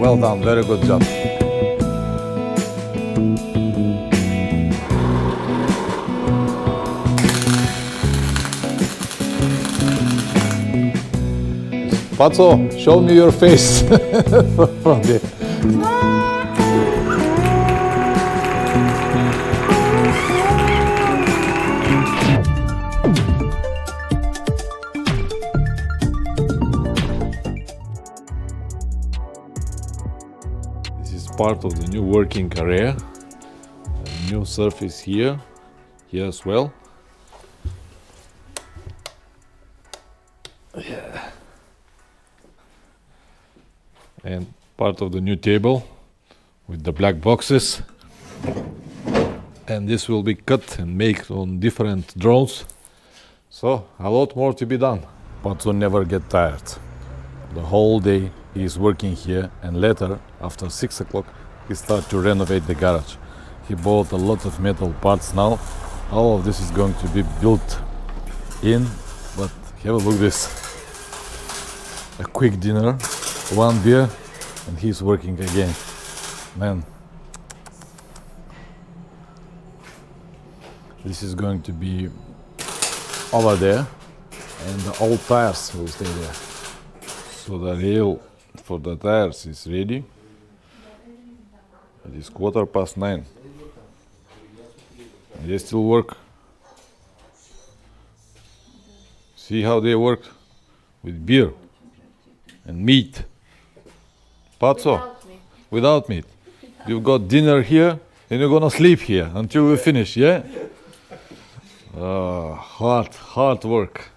Well done, very good job. Patso, show me your face from there. This is part of the new working area. A new surface here as well. Yeah. And part of the new table with the black boxes. And this will be cut and made on different drones. So a lot more to be done. But to never get tired. The whole day he is working here, and later, after 6 o'clock, he starts to renovate the garage. He bought a lot of metal parts now. All of this is going to be built in, but have a look at this. A quick dinner, 1 beer, and he's working again. Man, this is going to be over there, and the old tires will stay there. So the rail for the tires is ready. It is 9:15. They still work. See how they work with beer and meat. Patso, without meat. You've got dinner here and you're gonna sleep here until we finish, yeah? Hard work.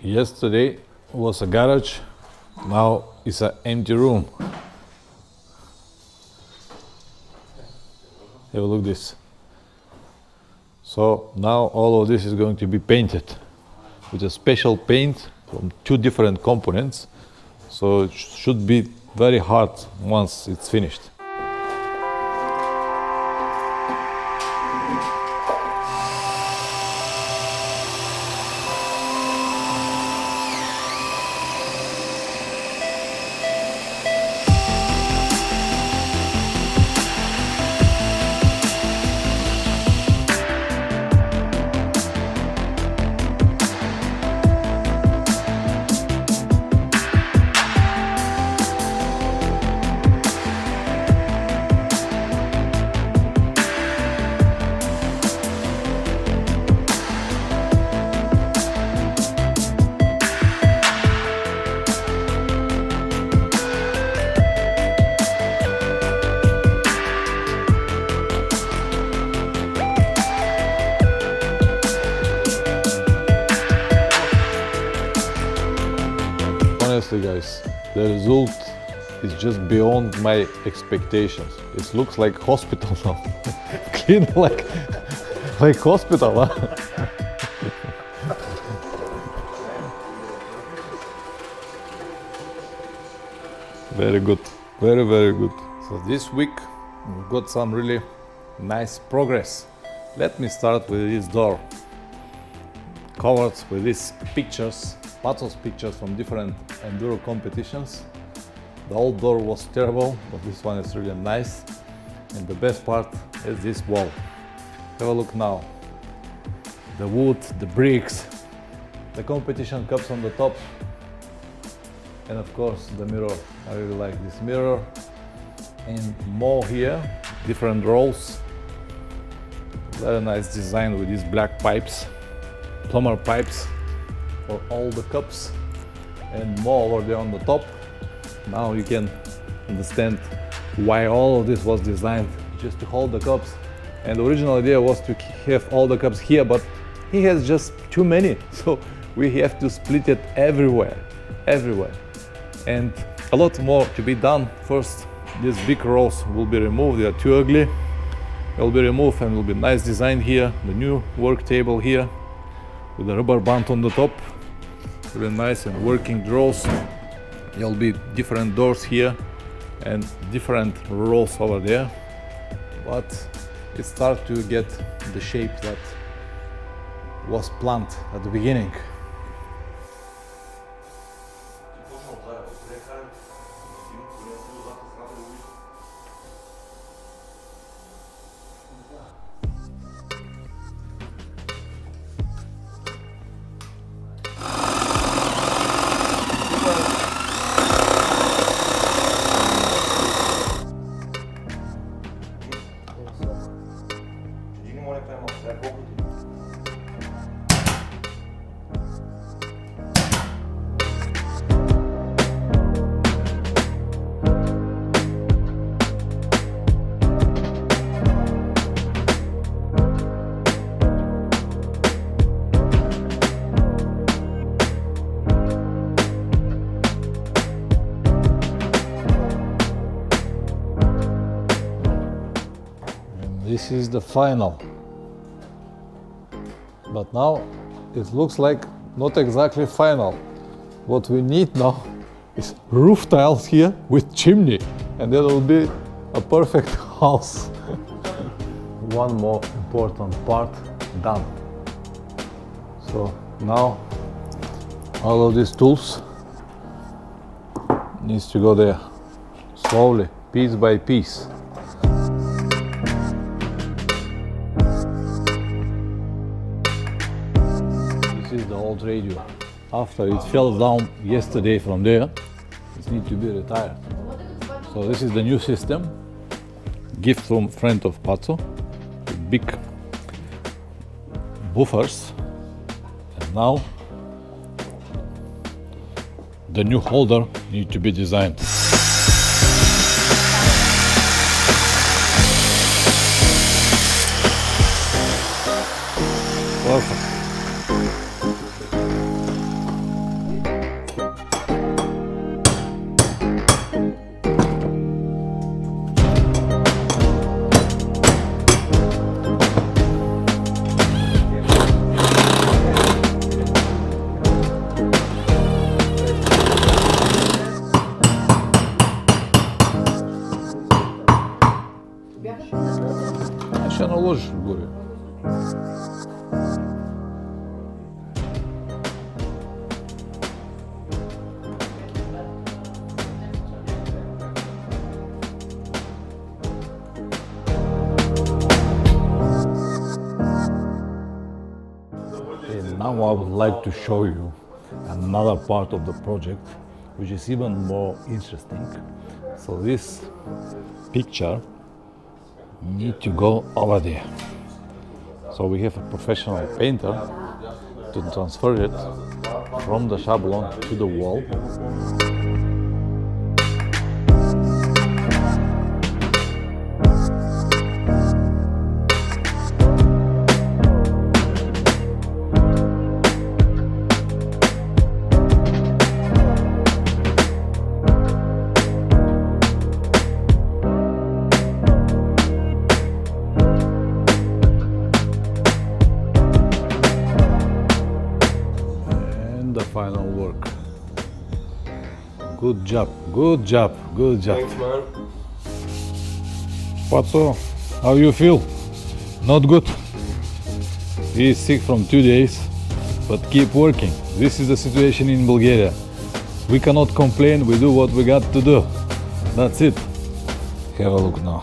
Yesterday was a garage, now it's an empty room. Have a look at this. So now all of this is going to be painted with a special paint from 2 different components. So it should be very hard once it's finished. Honestly guys, the result is just beyond my expectations. It looks like hospital now. Clean like hospital, huh? Very good, very good. So this week we've got some really nice progress. Let me start with this door. Covered with these pictures, Patso's pictures from different enduro competitions. The old door was terrible, but this one is really nice. And the best part is this wall. Have a look now. The wood, the bricks, the competition cups on the top, and of course the mirror. I really like this mirror. And more here, different rolls. Very nice design with these black pipes, plumber pipes for all the cups, and more over there on the top. Now you can understand why all of this was designed just to hold the cups. And the original idea was to have all the cups here, but he has just too many, so we have to split it everywhere. And a lot more to be done. First, these big rolls will be removed, they are too ugly. will be removed and will be nice design here. The new work table here with a rubber band on the top. Really nice and working drawers. There will be different doors here and different rolls over there. But it starts to get the shape that was planned at the beginning. This is the final, but now it looks like not exactly final. What we need now is roof tiles here with chimney, and that will be a perfect house. One more important part done. So now all of these tools needs to go there slowly, piece by piece. This is the old radio. After it fell down yesterday from there, it needs to be retired. So this is the new system, gift from friend of Pazzo, big buffers, and now the new holder needs to be designed. Perfect. Ще наложиш вгоре. And now I would like to show you another part of the project, which is even more interesting. So this picture need to go over there. So we have a professional painter to transfer it from the shablon to the wall. The final work. Good job, good job, good job. Thanks, man. Pazzo, how you feel? Not good? He is sick from 2 days, but keep working. This is the situation in Bulgaria. We cannot complain, we do what we got to do. That's it. Have a look now.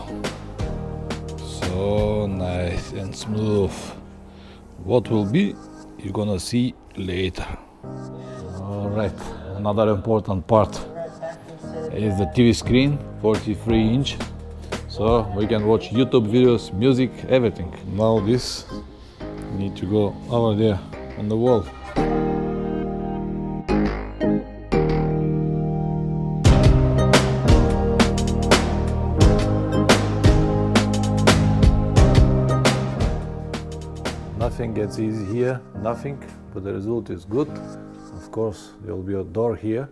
So nice and smooth. What will be, you're gonna see later. Alright, another important part is the TV screen, 43-inch, so we can watch YouTube videos, music, everything. Now this need to go over there on the wall. Nothing gets easy here, nothing, but the result is good. Of course, there will be a door here